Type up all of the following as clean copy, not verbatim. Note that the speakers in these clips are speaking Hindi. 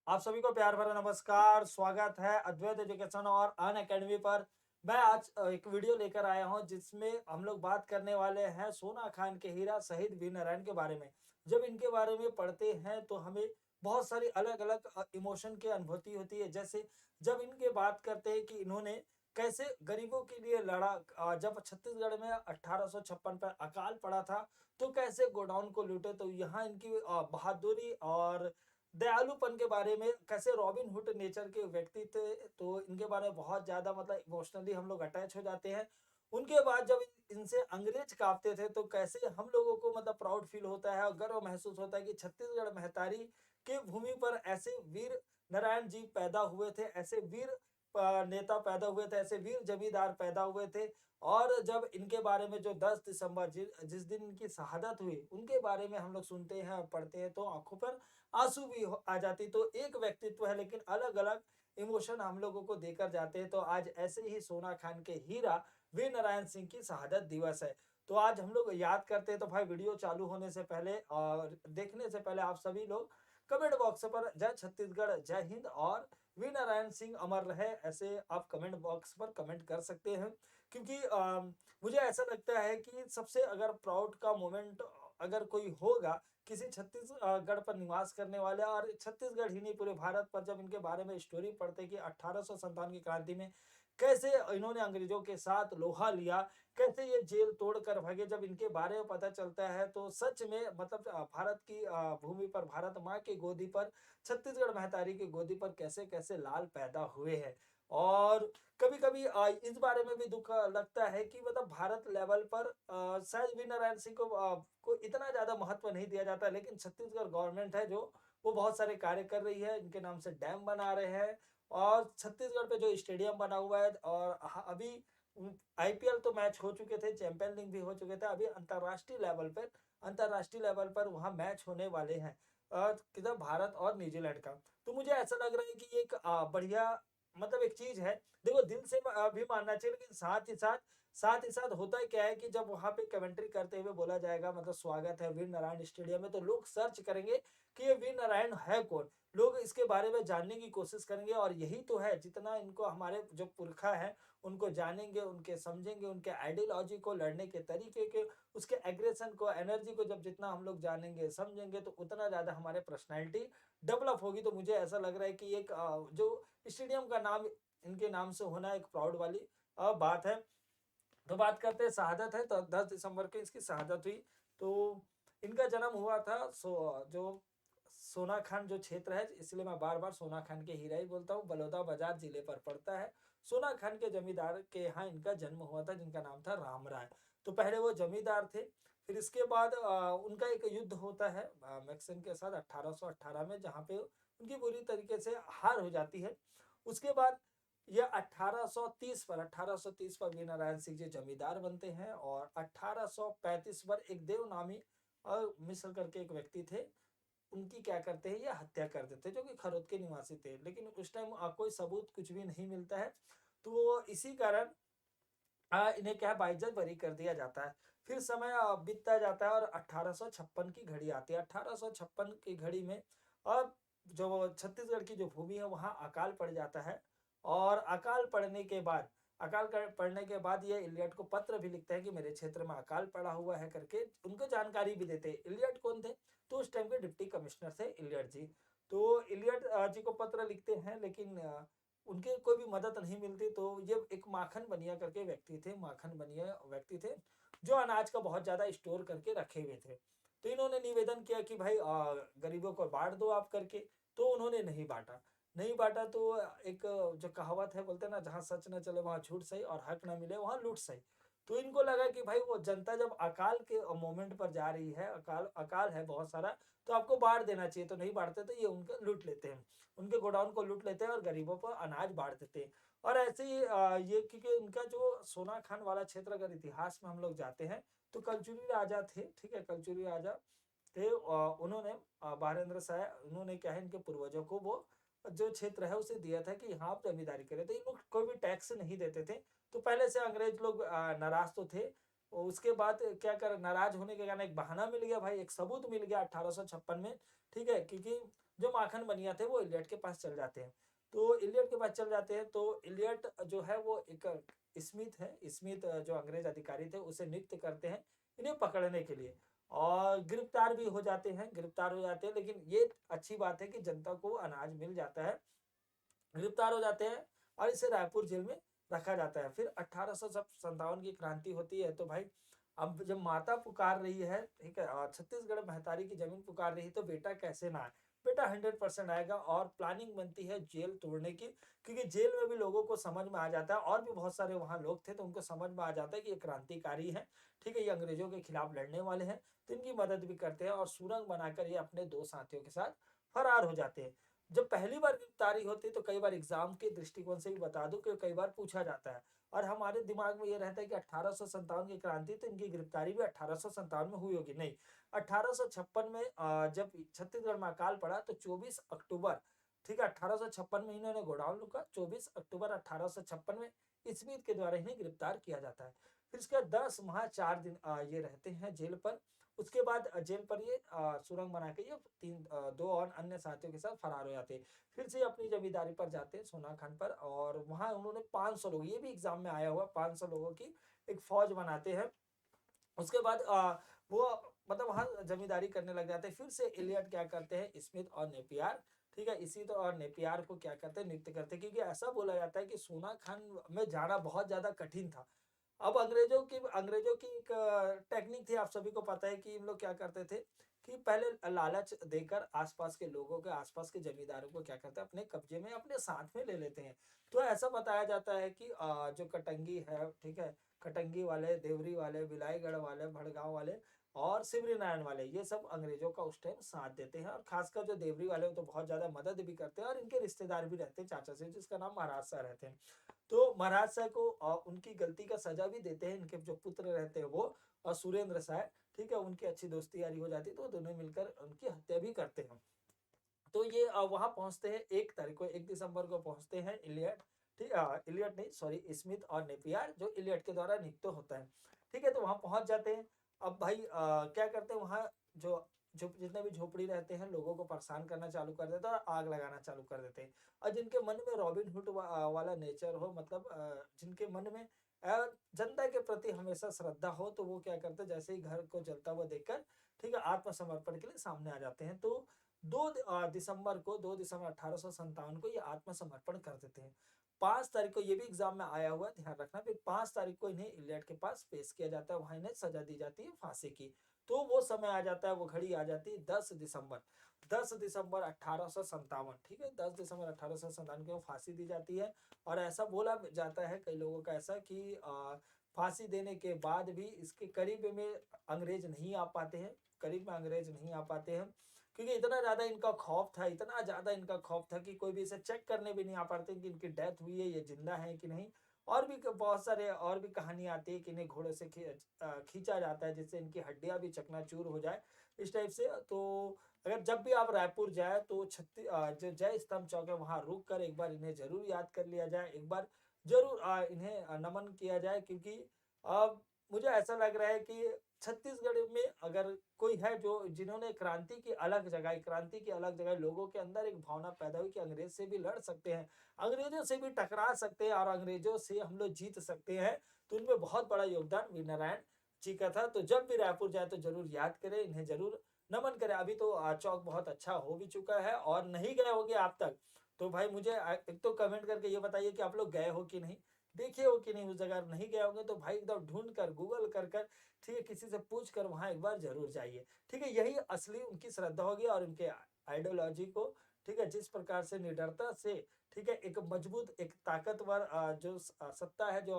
आप सभी को प्यार भरा नमस्कार। स्वागत है अद्वैत एजुकेशन और अन अकेडमी पर। मैं आज एक वीडियो लेकर आया हूं जिसमें हम लोग बात करने वाले हैं सोना खान के हीरा शहीद वीर नारायण के बारे में। जब इनके बारे में पढ़ते हैं तो हमें बहुत सारी अलग अलग इमोशन की अनुभूति होती है। जैसे जब इनके बात करते हैं कि इन्होंने कैसे गरीबों के लिए लड़ा। जब छत्तीसगढ़ में 1856 पर अकाल पड़ा था तो कैसे गोडाउन को लूटे। तो यहाँ इनकी बहादुरी और दयालुपन के बारे में, कैसे रॉबिन हुड नेचर के व्यक्ति थे, तो इनके बारे में बहुत ज़्यादा मतलब इमोशनली हम लोग अटैच हो जाते हैं। उनके बाद जब इनसे अंग्रेज काँपते थे तो कैसे हम लोगों को मतलब प्राउड फील होता है और गर्व महसूस होता है कि छत्तीसगढ़ महतारी के भूमि पर ऐसे वीर नारायण जी पैदा हुए थे, ऐसे वीर नेता पैदा हुए थे, ऐसे वीर जमींदार पैदा हुए थे। और जब इनके बारे में जो 10 दिसंबर जिस दिन इनकी शहादत हुई, उनके बारे में हम लोग सुनते हैं और पढ़ते हैं तो आँखों पर आंसू भी आ जाती। तो एक व्यक्तित्व है लेकिन अलग अलग इमोशन हम लोगों को देकर जाते हैं। तो आज ऐसे ही सोना खान के हीरा वीर नारायण सिंह की शहादत दिवस है। तो आज हम लोग याद करते हैं। तो भाई वीडियो चालू होने से पहले और देखने से पहले आप सभी लोग कमेंट बॉक्स पर जय छत्तीसगढ़, जय हिंद और वीर नारायण सिंह अमर रहे, ऐसे आप कमेंट बॉक्स पर कमेंट कर सकते हैं। क्योंकि मुझे ऐसा लगता है कि सबसे अगर प्राउड का मोमेंट अगर कोई होगा किसी छत्तीसगढ़ पर निवास करने वाले, और छत्तीसगढ़ ही नहीं पूरे भारत पर, जब इनके बारे में स्टोरी पढ़ते कि 1857 की क्रांति में कैसे इन्होंने अंग्रेजों के साथ लोहा लिया, कैसे ये जेल तोड़कर भागे, जब इनके बारे में पता चलता है तो सच में मतलब भारत की भूमि पर, भारत माँ की गोदी पर, छत्तीसगढ़ महतारी की गोदी पर कैसे कैसे लाल पैदा हुए हैं। और कभी कभी इस बारे में भी दुख लगता है कि मतलब भारत लेवल पर शायद वीर नारायण सिंह को इतना ज्यादा महत्व नहीं दिया जाता, लेकिन छत्तीसगढ़ गवर्नमेंट है जो वो बहुत सारे कार्य कर रही है। इनके नाम से डैम बना रहे हैं और छत्तीसगढ़ पे जो स्टेडियम बना हुआ है। और अभी आईपीएल तो मैच हो चुके थे, चैंपियन लीग भी हो चुके थे, अभी अंतर्राष्ट्रीय लेवल पर वहाँ मैच होने वाले हैं किधर भारत और न्यूजीलैंड का। तो मुझे ऐसा लग रहा है कि एक बढ़िया मतलब एक चीज है। देखो दिल से भी मानना चाहिए, लेकिन साथ ही साथ होता है क्या है कि जब वहां पे कमेंट्री करते हुए बोला जाएगा मतलब स्वागत है वीर नारायण स्टेडियम में, तो लोग सर्च करेंगे कि ये वीर नारायण है कौन। लोग इसके बारे में जानने की कोशिश करेंगे और यही तो है, जितना इनको हमारे जो पुरखा है उनको जानेंगे, उनके समझेंगे, उनके आइडियोलॉजी को, लड़ने के तरीके के, उसके एग्रेशन को, एनर्जी को जब जितना हम लोग जानेंगे समझेंगे तो उतना ज्यादा हमारे पर्सनैलिटी डेवलप होगी। तो मुझे ऐसा लग रहा है कि एक जो स्टेडियम का नाम इनके नाम से होना एक प्राउड वाली बात है। तो बात करते हैं शहादत है, तो 10 दिसंबर को इसकी शहादत हुई। तो इनका जन्म हुआ था जो सोना खान जो क्षेत्र है, इसलिए मैं बार बार सोना खान के हीरा ही बोलता हूँ, बलौदा बाजार जिले पर पड़ता है। सोना खान के जमींदार के यहाँ इनका जन्म हुआ था जिनका नाम था राम राय। तो पहले वो जमींदार थे, फिर इसके बाद उनका एक युद्ध होता है मैक्सन के साथ 1818 में, जहाँ पे उनकी बुरी तरीके से हार हो जाती है। उसके बाद यह 1830 पर वीर नारायण सिंह जी जमींदार बनते हैं। और 1835 पर एक देव नामी और मिश्र करके एक व्यक्ति थे, उनकी क्या करते हैं ये हत्या कर देते हैं, जो कि खरोद के निवासी थे। लेकिन उस टाइम कोई सबूत कुछ भी नहीं मिलता है, तो इसी कारण इन्हें क्या है बाइज्जत बरी कर दिया जाता है। फिर समय बीतता जाता है और 1856 की घड़ी आती है। 1856 की घड़ी में अब जो छत्तीसगढ़ की जो भूमि है वहाँ अकाल पड़ जाता है। और पड़ने के बाद ये इलियट को पत्र भी लिखते हैं कि मेरे क्षेत्र में अकाल पड़ा हुआ है करके, उनको जानकारी भी देते हैं। इलियट कौन थे? तो उस टाइम के डिप्टी कमिश्नर थे इलियट जी। तो इलियट जी को पत्र लिखते हैं, लेकिन उनके कोई भी मदद नहीं मिलती। तो ये एक माखन बनिया करके व्यक्ति थे, माखन बनिया व्यक्ति थे जो अनाज का बहुत ज्यादा स्टोर करके रखे हुए थे। तो इन्होंने निवेदन किया कि भाई गरीबों को बांट दो आप करके। तो उन्होंने नहीं बांटा। तो एक जो कहावत है, बोलते हैं ना, जहाँ सच न चले वहां झूठ सही और हक न मिले वहां लूट सही। तो इनको लगा कि भाई वो जनता जब अकाल के मोमेंट पर जा रही है, अकाल अकाल है बहुत सारा, तो आपको बांट देना चाहिए। तो नहीं बांटते तो ये उनका लूट लेते हैं, उनके गोडाउन को लूट लेते हैं और गरीबों को अनाज बांट देते हैं। और ऐसे ही ये क्योंकि उनका जो सोना खान वाला क्षेत्र अगर इतिहास में हम लोग जाते हैं तो कलचुरी राजा थे, ठीक है, कलचुरी राजा थे। उन्होंने बारेंद्र शाह, उन्होंने क्या है इनके पूर्वजों को वो जो क्षेत्र है उसे दिया था कि यहाँ आप जमींदारी करें। तो ये लोग कोई भी टैक्स नहीं देते थे। तो पहले से अंग्रेज लोग नाराज तो थे। और उसके बाद क्या कर, नाराज होने के कारण एक बहाना मिल गया भाई, एक सबूत मिल गया 1856 में, ठीक है, क्योंकि जो माखन बनिया थे वो इलियट के पास चल जाते हैं। तो इलियट के पास चल जाते हैं तो इलियट जो है वो एक स्मिथ है, स्मिथ जो अंग्रेज अधिकारी थे उसे नियुक्त करते हैं इन्हें पकड़ने के लिए, और गिरफ्तार भी हो जाते हैं, गिरफ्तार हो जाते हैं। लेकिन ये अच्छी बात है कि जनता को अनाज मिल जाता है, गिरफ्तार हो जाते हैं और इसे रायपुर जेल में रखा जाता है। फिर 1857 की क्रांति होती है तो भाई अब जब माता पुकार रही है, ठीक है, और छत्तीसगढ़ महतारी की जमीन पुकार रही है, तो बेटा कैसे ना आए, बेटा 100% आएगा। और प्लानिंग बनती है जेल तोड़ने की, क्योंकि जेल में भी लोगों को समझ में आ जाता है, और भी बहुत सारे वहां लोग थे तो उनको समझ में आ जाता है कि ये क्रांतिकारी है, ठीक है, ये अंग्रेजों के खिलाफ लड़ने वाले हैं, तो इनकी मदद भी करते हैं और सुरंग बनाकर ये अपने दो साथियों के साथ फरार हो जाते हैं। जब पहली बार गिरफ्तारी होती है तो कई बार एग्जाम के दृष्टिकोण से भी बता दूं कि कई बार पूछा जाता है, और हमारे दिमाग में ये रहता है कि 1857 की क्रांति तो इनकी गिरफ्तारी भी 1857 में हुई होगी, नहीं, 1856 में जब छत्तीसगढ़ में अकाल पड़ा तो 24 अक्टूबर, ठीक है, 1856 में इन्होंने गोडाउन लूटा, 24 अक्टूबर 1856 में स्मिथ के द्वारा इन्हें गिरफ्तार किया जाता है। फिर इसके 10 माह 4 दिन ये रहते हैं जेल पर। उसके बाद जेल पर ये सुरंग बना के ये दो और अन्य साथियों के साथ फरार हो जाते हैं। फिर से अपनी जमींदारी पर जाते हैं सोनाखान पर, और वहां उन्होंने 500 लोग, ये भी एग्जाम में आया हुआ, 500 लोगों की एक फौज बनाते हैं। उसके बाद वो मतलब वहां जमींदारी करने लग जाते हैं। फिर से इलियट क्या करते हैं, स्मिथ और नेपियर, ठीक है, इसी तो और नेपियर को क्या करते हैं, नियुक्त करते हैं, क्योंकि ऐसा बोला जाता है कि सोनाखान में जाना बहुत ज्यादा कठिन था। अब अंग्रेजों की एक टेक्निक थी, आप सभी को पता है कि इन लोग क्या करते थे कि पहले लालच देकर आसपास के लोगों के, आसपास के जमींदारों को क्या करते हैं, अपने कब्जे में अपने साथ में ले लेते हैं। तो ऐसा बताया जाता है कि जो कटंगी है, ठीक है, कटंगी वाले, देवरी वाले, बिलाईगढ़ वाले, भड़गांव वाले और सिवरी नारायण वाले, ये सब अंग्रेजों का उस टाइम साथ देते हैं, और खासकर जो देवरी वाले तो बहुत ज्यादा मदद भी करते हैं, और इनके रिश्तेदार भी रहते हैं चाचा से, जिसका नाम महाराज शाह रहते हैं। तो महाराज शाह को उनकी गलती का सजा भी देते हैं, इनके जो पुत्र रहते हैं वो, और सुरेंद्र शाह, ठीक है, उनकी अच्छी दोस्ती यारी हो जाती है, तो दोनों मिलकर उनकी हत्या भी करते हैं। तो ये वहां पहुंचते हैं 1 तारीख को, 1 दिसंबर को पहुंचते हैं इलियट, ठीक है, इलियट नहीं सॉरी, स्मिथ और नेपियर, जो इलियट के द्वारा नियुक्त होता है, ठीक है, तो वहां पहुंच जाते हैं। अब भाई क्या करते हैं वहां, जो जो जितने भी झोपड़ी रहते हैं लोगों को परेशान करना चालू कर देते हैं और आग लगाना चालू कर देते हैं। और जिनके मन में रॉबिन हुड वाला नेचर हो, मतलब जिनके मन में जनता के प्रति हमेशा श्रद्धा हो, तो वो क्या करते हैं, जैसे ही घर को जलता हुआ देखकर, ठीक है, आत्मसमर्पण के लिए सामने आ जाते हैं। तो 2 दिसंबर 1857 को ये आत्मसमर्पण कर देते हैं। 5 तारीख को, ये भी एग्जाम में आया हुआ है, ध्यान रखना, फिर 5 तारीख को इन्हें इलियट के पास पेश किया जाता है, वहां इन्हें सजा दी जाती है फांसी की। तो वो समय आ जाता है, वो घड़ी आ जाती है 10 दिसंबर, 10 दिसंबर 1857, ठीक है, 10 दिसंबर 1857 को फांसी दी जाती है। और ऐसा बोला जाता है कई लोगों का ऐसा कि फांसी देने के बाद भी इसके करीब में अंग्रेज नहीं आ पाते हैं, करीब में अंग्रेज नहीं आ पाते हैं, क्योंकि इतना ज्यादा इनका खौफ था, इतना ज्यादा इनका खौफ था कि कोई भी इसे चेक करने भी नहीं आ पाते कि इनकी डेथ हुई है, ये जिंदा है कि नहीं। और भी बहुत सारे और भी कहानी आती है कि इन्हें घोड़े से खींचा जाता है, जिससे इनकी हड्डियां भी चकनाचूर हो जाए, इस टाइप से। तो अगर जब भी आप रायपुर जाए तो जो जय स्तंभ चौक है वहां रुक कर एक बार इन्हें जरूर याद कर लिया जाए, एक बार जरूर इन्हें नमन किया जाए, क्योंकि मुझे ऐसा लग रहा है कि छत्तीसगढ़ में अगर कोई है जो जिन्होंने क्रांति की अलग जगह, क्रांति की अलग जगह, लोगों के अंदर एक भावना पैदा हुई कि अंग्रेज से भी लड़ सकते हैं, अंग्रेजों से भी टकरा सकते हैं और अंग्रेजों से हम लोग जीत सकते हैं, तो उनमें बहुत बड़ा योगदान वीर नारायण जी का था। तो जब भी रायपुर जाए तो जरूर याद करें, इन्हें जरूर नमन करें। अभी तो चौक बहुत अच्छा हो भी चुका है, और नहीं गए होंगे आप तक तो भाई मुझे एक तो कमेंट करके ये बताइए कि आप लोग गए हो कि नहीं, देखे हो कि नहीं, उस जगह नहीं गए होंगे तो भाई एकदम ढूंढ कर, गूगल कर कर, ठीक है, किसी से पूछ कर वहां एक बार जरूर जाइए, ठीक है, यही असली उनकी श्रद्धा होगी और उनके आइडियोलॉजी को, ठीक है, जिस प्रकार से निडरता से, ठीक है, एक मजबूत, एक ताकतवर जो सत्ता है, जो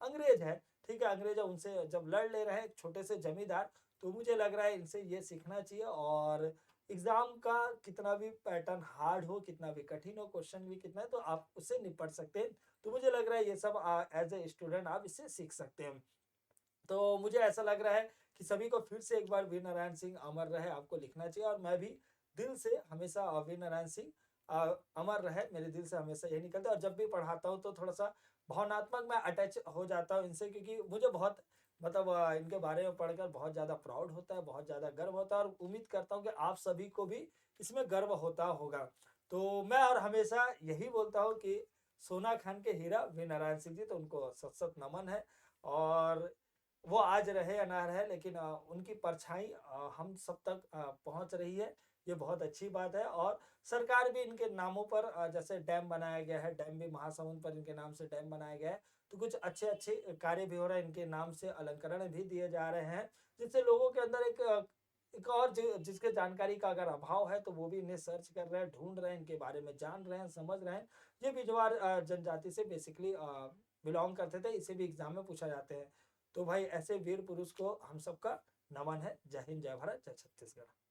अंग्रेज है, ठीक है, अंग्रेज है, उनसे जब लड़ ले रहे हैं छोटे से जमींदार, तो मुझे लग रहा है इनसे ये सीखना चाहिए। और एग्जाम का कितना भी पैटर्न हार्ड हो, कितना भी कठिन हो, क्वेश्चन भी कितना है, तो आप उससे निपट सकते हैं। तो मुझे लग रहा है ये सब एज ए स्टूडेंट आप इससे सीख सकते हैं। तो मुझे ऐसा लग रहा है कि सभी को फिर से एक बार वीर नारायण सिंह अमर रहे आपको लिखना चाहिए, और मैं भी दिल से हमेशा वीर नारायण सिंह अमर रहे, मेरे दिल से हमेशा यही निकलता है। और जब भी पढ़ाता हूँ तो थोड़ा सा भावनात्मक मैं अटैच हो जाता हूँ इनसे, क्योंकि मुझे बहुत मतलब इनके बारे में पढ़कर बहुत ज़्यादा प्राउड होता है, बहुत ज़्यादा गर्व होता है और उम्मीद करता हूँ कि आप सभी को भी इसमें गर्व होता होगा। तो मैं और हमेशा यही बोलता हूँ कि सोना खान के हीरा वी नारायण सिंह जी, तो उनको सत-सत नमन है। और वो आज रहे या ना रहे, लेकिन उनकी परछाई हम सब तक पहुँच रही है, ये बहुत अच्छी बात है। और सरकार भी इनके नामों पर जैसे डैम बनाया गया है, डैम भी महासमुंद पर इनके नाम से डैम बनाया गया है, तो कुछ अच्छे-अच्छे कार्य भी हो रहे हैं, इनके नाम से अलंकरण भी दिए जा रहे हैं, जिससे लोगों के अंदर एक और जिसके जानकारी का अगर अभाव है, तो वो भी इन्हें सर्च कर रहे हैं, ढूँढ रहे हैं, इनके बारे में जान रहे हैं, समझ रहे हैं। ये बिजवार जनजाति से बेसिकली बिलॉन्ग करते थे, इसे भी एग्ज़ाम में पूछा जाते हैं। तो भाई ऐसे वीर पुरुष को हम सबका नमन है। जय हिंद, जय भारत, जय छत्तीसगढ़।